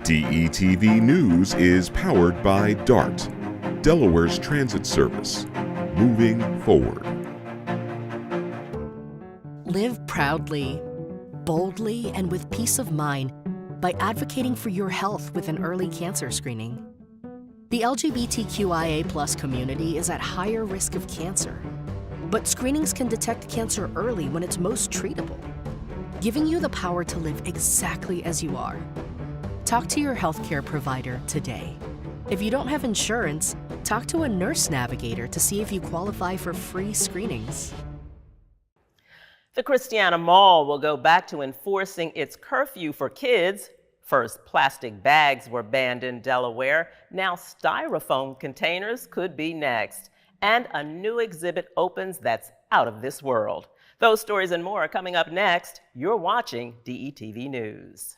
DETV News is powered by DART, Delaware's transit service. Moving forward. Live proudly, boldly, and with peace of mind by advocating for your health with an early cancer screening. The LGBTQIA+ community is at higher risk of cancer, but screenings can detect cancer early when it's most treatable, giving you the power to live exactly as you are. Talk to your healthcare provider today. If you don't have insurance, talk to a nurse navigator to see if you qualify for free screenings. The Christiana Mall will go back to enforcing its curfew for kids. First, plastic bags were banned in Delaware. Now, Styrofoam containers could be next. And a new exhibit opens that's out of this world. Those stories and more are coming up next. You're watching DETV News.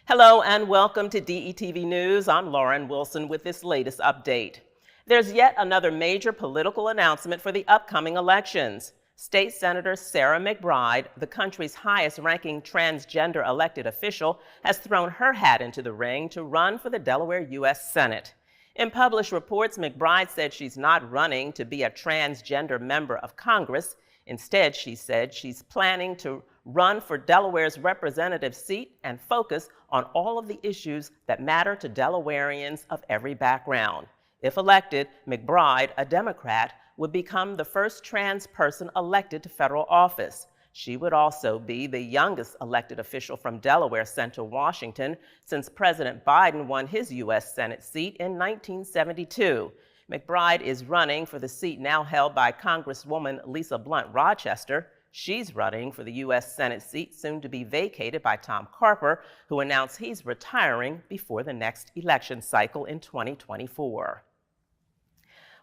Hello and welcome to DETV News. I'm Lauren Wilson with this latest update. There's yet another major political announcement for the upcoming elections. State Senator Sarah McBride, the country's highest-ranking transgender elected official, has thrown her hat into the ring to run for the Delaware U.S. Senate. In published reports, McBride said she's not running to be a transgender member of Congress. Instead, she said she's planning to run for Delaware's representative seat and focus on all of the issues that matter to Delawareans of every background. If elected, McBride, a Democrat, would become the first trans person elected to federal office. She would also be the youngest elected official from Delaware sent to Washington since President Biden won his U.S. Senate seat in 1972. McBride is running for the seat now held by Congresswoman Lisa Blunt Rochester. She's running for the U.S. Senate seat soon to be vacated by Tom Carper, who announced he's retiring before the next election cycle in 2024.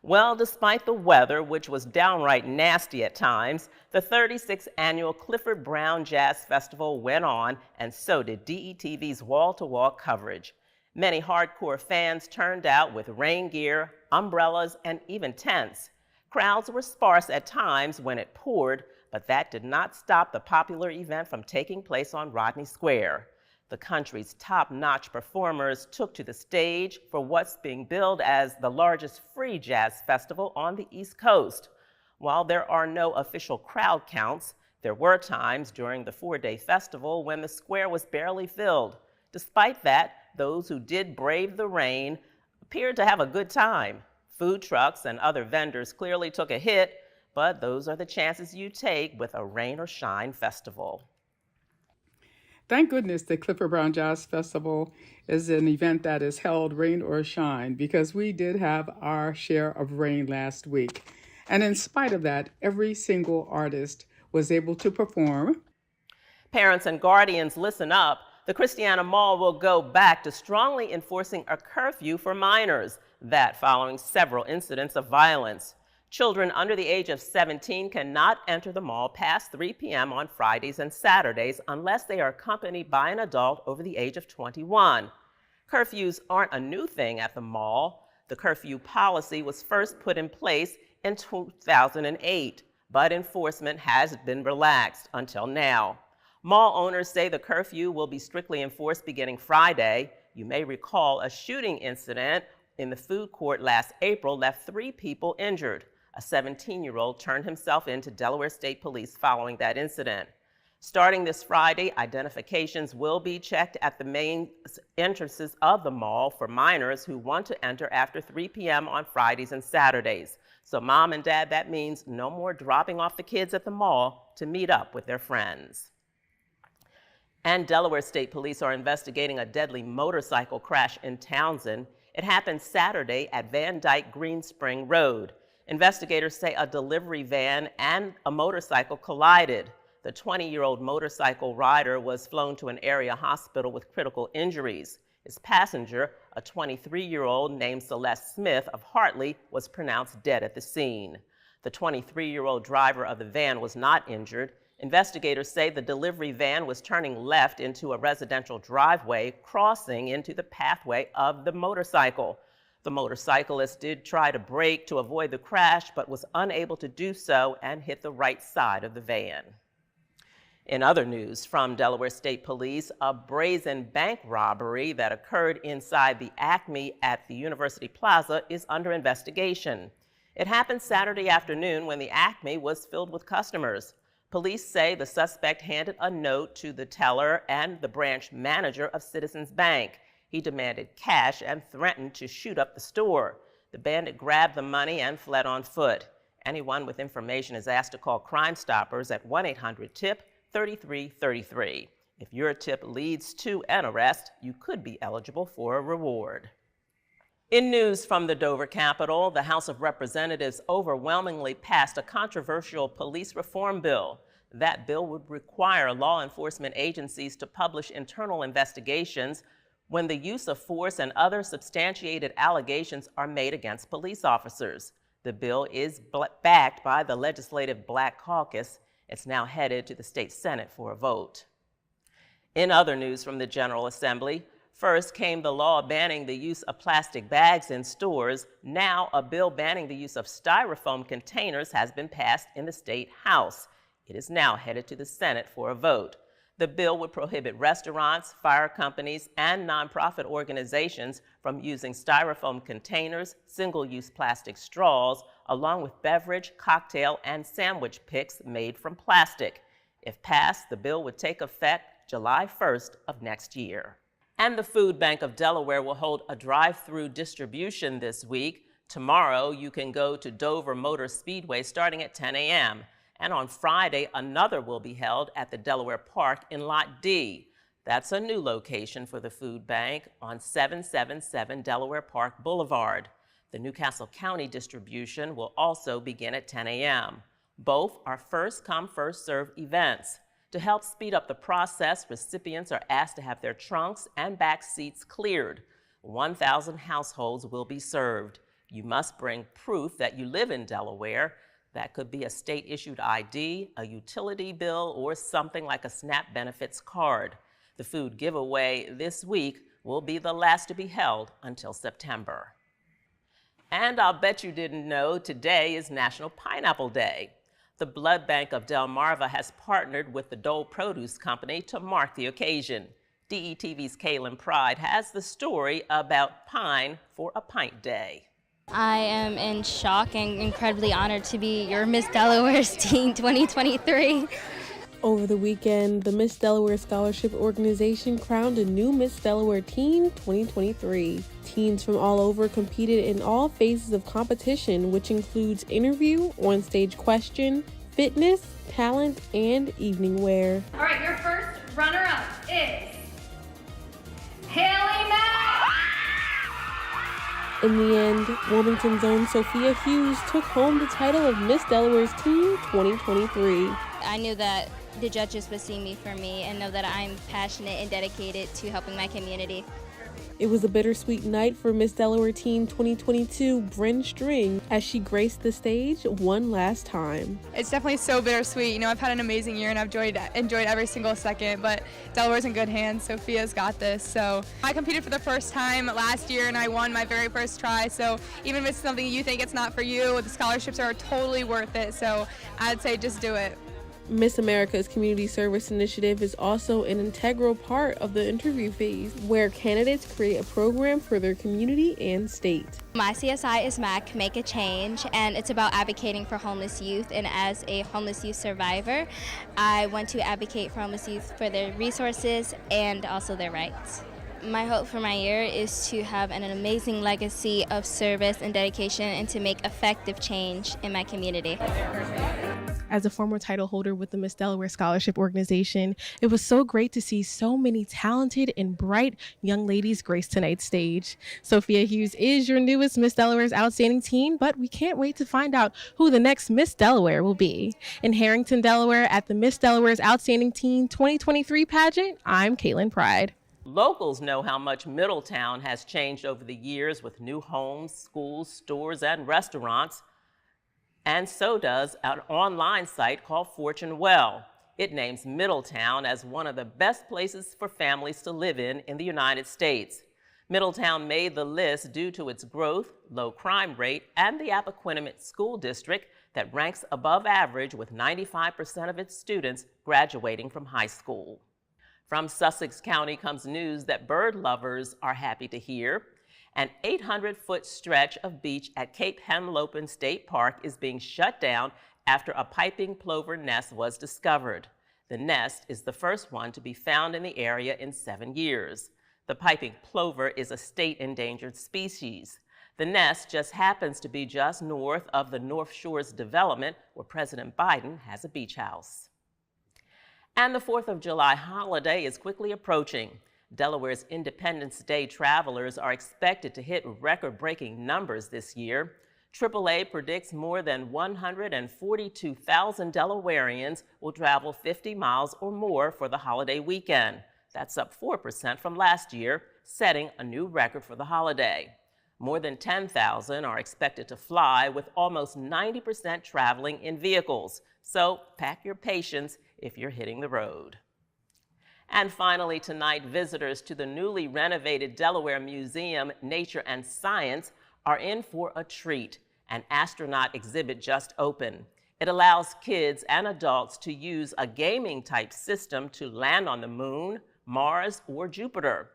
Well, despite the weather, which was downright nasty at times, the 36th annual Clifford Brown Jazz Festival went on, and so did DETV's wall-to-wall coverage. Many hardcore fans turned out with rain gear, umbrellas, and even tents. Crowds were sparse at times when it poured, but that did not stop the popular event from taking place on Rodney Square. The country's top-notch performers took to the stage for what's being billed as the largest free jazz festival on the East Coast. While there are no official crowd counts, there were times during the four-day festival when the square was barely filled. Despite that, those who did brave the rain appeared to have a good time. Food trucks and other vendors clearly took a hit, but those are the chances you take with a rain or shine festival. Thank goodness the Clifford Brown Jazz Festival is an event that is held rain or shine, because we did have our share of rain last week. And in spite of that, every single artist was able to perform. Parents and guardians, listen up. The Christiana Mall will go back to strongly enforcing a curfew for minors, that following several incidents of violence. Children under the age of 17 cannot enter the mall past 3 p.m. on Fridays and Saturdays unless they are accompanied by an adult over the age of 21. Curfews aren't a new thing at the mall. The curfew policy was first put in place in 2008, but enforcement has been relaxed until now. Mall owners say the curfew will be strictly enforced beginning Friday. You may recall a shooting incident in the food court last April left 3 people injured. A 17-year-old turned himself in to Delaware State Police following that incident. Starting this Friday, identifications will be checked at the main entrances of the mall for minors who want to enter after 3 p.m. on Fridays and Saturdays. So mom and dad, that means no more dropping off the kids at the mall to meet up with their friends. And Delaware State Police are investigating a deadly motorcycle crash in Townsend. It happened Saturday at Van Dyke Green Spring Road. Investigators say a delivery van and a motorcycle collided. The 20-year-old motorcycle rider was flown to an area hospital with critical injuries. His passenger, a 23-year-old named Celeste Smith of Hartley, was pronounced dead at the scene. The 23-year-old driver of the van was not injured. Investigators say the delivery van was turning left into a residential driveway, crossing into the pathway of the motorcycle. The motorcyclist did try to brake to avoid the crash, but was unable to do so and hit the right side of the van. In other news from Delaware State Police, a brazen bank robbery that occurred inside the Acme at the University Plaza is under investigation. It happened Saturday afternoon when the Acme was filled with customers. Police say the suspect handed a note to the teller and the branch manager of Citizens Bank. He demanded cash and threatened to shoot up the store. The bandit grabbed the money and fled on foot. Anyone with information is asked to call Crime Stoppers at 1-800-TIP-3333. If your tip leads to an arrest, you could be eligible for a reward. In news from the Dover Capitol, the House of Representatives overwhelmingly passed a controversial police reform bill. That bill would require law enforcement agencies to publish internal investigations when the use of force and other substantiated allegations are made against police officers. The bill is backed by the Legislative Black Caucus. It's now headed to the state Senate for a vote. In other news from the General Assembly, first came the law banning the use of plastic bags in stores. Now a bill banning the use of Styrofoam containers has been passed in the State House. It is now headed to the Senate for a vote. The bill would prohibit restaurants, fire companies, and nonprofit organizations from using Styrofoam containers, single-use plastic straws, along with beverage, cocktail, and sandwich picks made from plastic. If passed, the bill would take effect July 1st of next year. And the Food Bank of Delaware will hold a drive-through distribution this week. Tomorrow, you can go to Dover Motor Speedway starting at 10 a.m. And on Friday, another will be held at the Delaware Park in Lot D. That's a new location for the food bank on 777 Delaware Park Boulevard. The Newcastle County distribution will also begin at 10 a.m. Both are first-come, first-served events. To help speed up the process, recipients are asked to have their trunks and back seats cleared. 1,000 households will be served. You must bring proof that you live in Delaware. That could be a state-issued ID, a utility bill, or something like a SNAP benefits card. The food giveaway this week will be the last to be held until September. And I'll bet you didn't know today is National Pineapple Day. The Blood Bank of Delmarva has partnered with the Dole Produce Company to mark the occasion. DETV's Kaylin Pride has the story about Pine for a Pint Day. I am in shock and incredibly honored to be your Miss Delaware's Teen 2023. Over the weekend, the Miss Delaware Scholarship Organization crowned a new Miss Delaware Teen 2023. Teens from all over competed in all phases of competition, which includes interview, on-stage question, fitness, talent, and evening wear. All right, your first runner-up is Haley Mack. In the end, Wilmington's own Sophia Hughes took home the title of Miss Delaware's Teen 2023. I knew that the judges would see me for me and know that I'm passionate and dedicated to helping my community. It was a bittersweet night for Miss Delaware Teen 2022, Bryn String, as she graced the stage one last time. It's definitely so bittersweet. You know, I've had an amazing year and I've enjoyed every single second, but Delaware's in good hands. Sophia's got this. So I competed for the first time last year and I won my very first try. So even if it's something you think it's not for you, the scholarships are totally worth it. So I'd say just do it. Miss America's Community Service Initiative is also an integral part of the interview phase, where candidates create a program for their community and state. My CSI is MAC, Make a Change, and it's about advocating for homeless youth. And as a homeless youth survivor, I want to advocate for homeless youth for their resources and also their rights. My hope for my year is to have an amazing legacy of service and dedication and to make effective change in my community. As a former title holder with the Miss Delaware Scholarship Organization, it was so great to see so many talented and bright young ladies grace tonight's stage. Sophia Hughes is your newest Miss Delaware's Outstanding Teen, but we can't wait to find out who the next Miss Delaware will be. In Harrington, Delaware, at the Miss Delaware's Outstanding Teen 2023 pageant, I'm Kaylin Pride. Locals know how much Middletown has changed over the years with new homes, schools, stores, and restaurants. And so does an online site called Fortune Well. It names Middletown as one of the best places for families to live in the United States. Middletown made the list due to its growth, low crime rate, and the Appoquinimate School District that ranks above average with 95% of its students graduating from high school. From Sussex County comes news that bird lovers are happy to hear. An 800-foot stretch of beach at Cape Henlopen State Park is being shut down after a piping plover nest was discovered. The nest is the first one to be found in the area in 7 years. The piping plover is a state endangered species. The nest just happens to be just north of the North Shores development where President Biden has a beach house. And the 4th of July holiday is quickly approaching. Delaware's Independence Day travelers are expected to hit record-breaking numbers this year. AAA predicts more than 142,000 Delawareans will travel 50 miles or more for the holiday weekend. That's up 4% from last year, setting a new record for the holiday. More than 10,000 are expected to fly, with almost 90% traveling in vehicles. So pack your patience if you're hitting the road. And finally tonight, visitors to the newly renovated Delaware Museum, Nature and Science are in for a treat. An astronaut exhibit just opened. It allows kids and adults to use a gaming-type system to land on the moon, Mars, or Jupiter.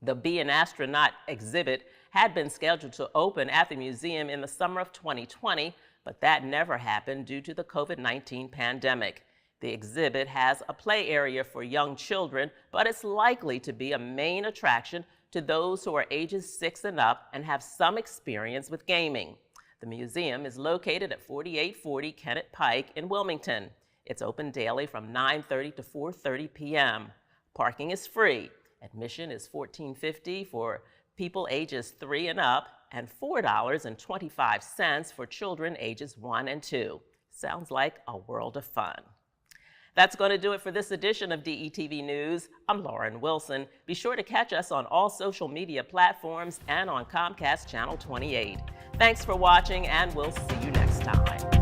The Be an Astronaut exhibit had been scheduled to open at the museum in the summer of 2020, but that never happened due to the COVID-19 pandemic. The exhibit has a play area for young children, but it's likely to be a main attraction to those who are ages 6 and up and have some experience with gaming. The museum is located at 4840 Kennett Pike in Wilmington. It's open daily from 9:30 to 4:30 p.m. Parking is free. Admission is $14.50 for people ages 3 and up and $4.25 for children ages 1 and 2. Sounds like a world of fun. That's going to do it for this edition of DETV News. I'm Lauren Wilson. Be sure to catch us on all social media platforms and on Comcast Channel 28. Thanks for watching, and we'll see you next time.